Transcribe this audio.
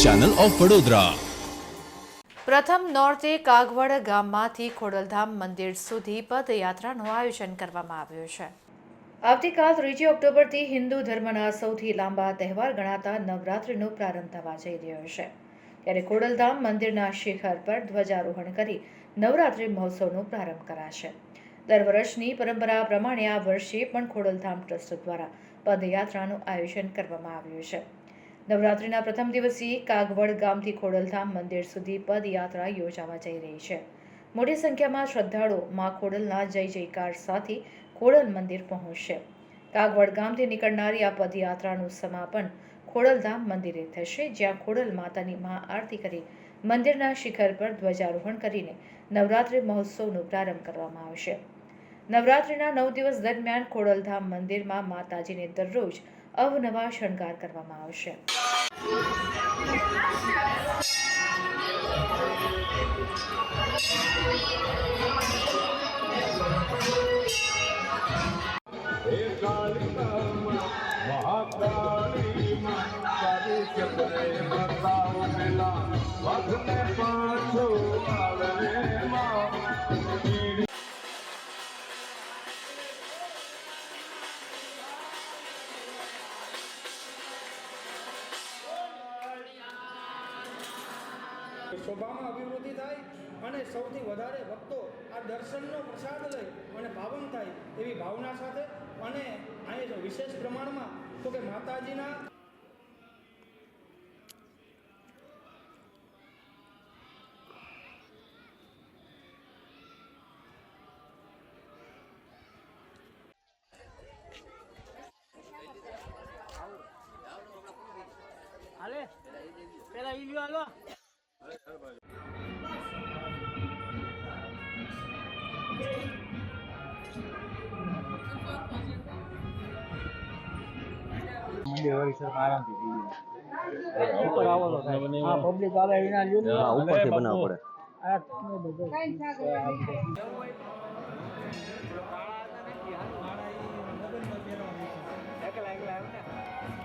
Channel of Vadodara. પ્રથમ નોરતે કાગવડ ગામમાંથી ખોડલધામ મંદિર સુધી પદયાત્રાનું આયોજન કરવામાં આવ્યું છે। આવતીકાલ 3 ઓક્ટોબરથી હિન્દુ ધર્મના સૌથી લાંબા તહેવાર ગણાતા નવરાત્રિનો પ્રારંભ થવા જઈ રહ્યો છે, ત્યારે ખોડલધામ મંદિરના શિખર પર ધ્વજારોહણ કરી નવરાત્રિ મહોત્સવનો પ્રારંભ કરાશે। દર વર્ષની પરંપરા પ્રમાણે આ વર્ષે પણ ખોડલધામ ટ્રસ્ટ દ્વારા પદયાત્રાનું આયોજન કરવામાં આવ્યું છે। નવરાત્રિના પ્રથમ દિવસે કાગવડ ગામથી ખોડલધામ મંદિર સુધી પદયાત્રા યોજાવા જઈ રહી છે। મોટી સંખ્યામાં શ્રદ્ધાળુઓ મા ખોડલના જય જયકાર સાથે ખોડલ મંદિર પહોંચશે। કાગવડ ગામથી નીકળનારી આ પદયાત્રાનું સમાપન ખોડલધામ મંદિરે થશે, જ્યાં ખોડલ માતાની મહાઆરતી કરી મંદિરના શિખર પર ધ્વજારોહણ કરીને નવરાત્રિ મહોત્સવનો પ્રારંભ કરવામાં આવશે। નવરાત્રિના 9 દિવસ દરમિયાન ખોડલધામ મંદિરમાં માતાજીને દરરોજ અવનવા શણગાર કરવામાં આવશે। શોભામાં અભિવૃદ્ધિ થાય અને સૌથી વધારે ભક્તો આ દર્શનનો પ્રસાદ લઈ અને પાવન થાય એવી ભાવના સાથે અને અહીંયા વિશેષ પ્રમાણમાં તો કે માતાજીના પેલા ઈ લ્યો હાલો ઉપર આવો તો હા પબ્લિક આવે વિના લ્યો ને ઉપરથી બનાવવું પડે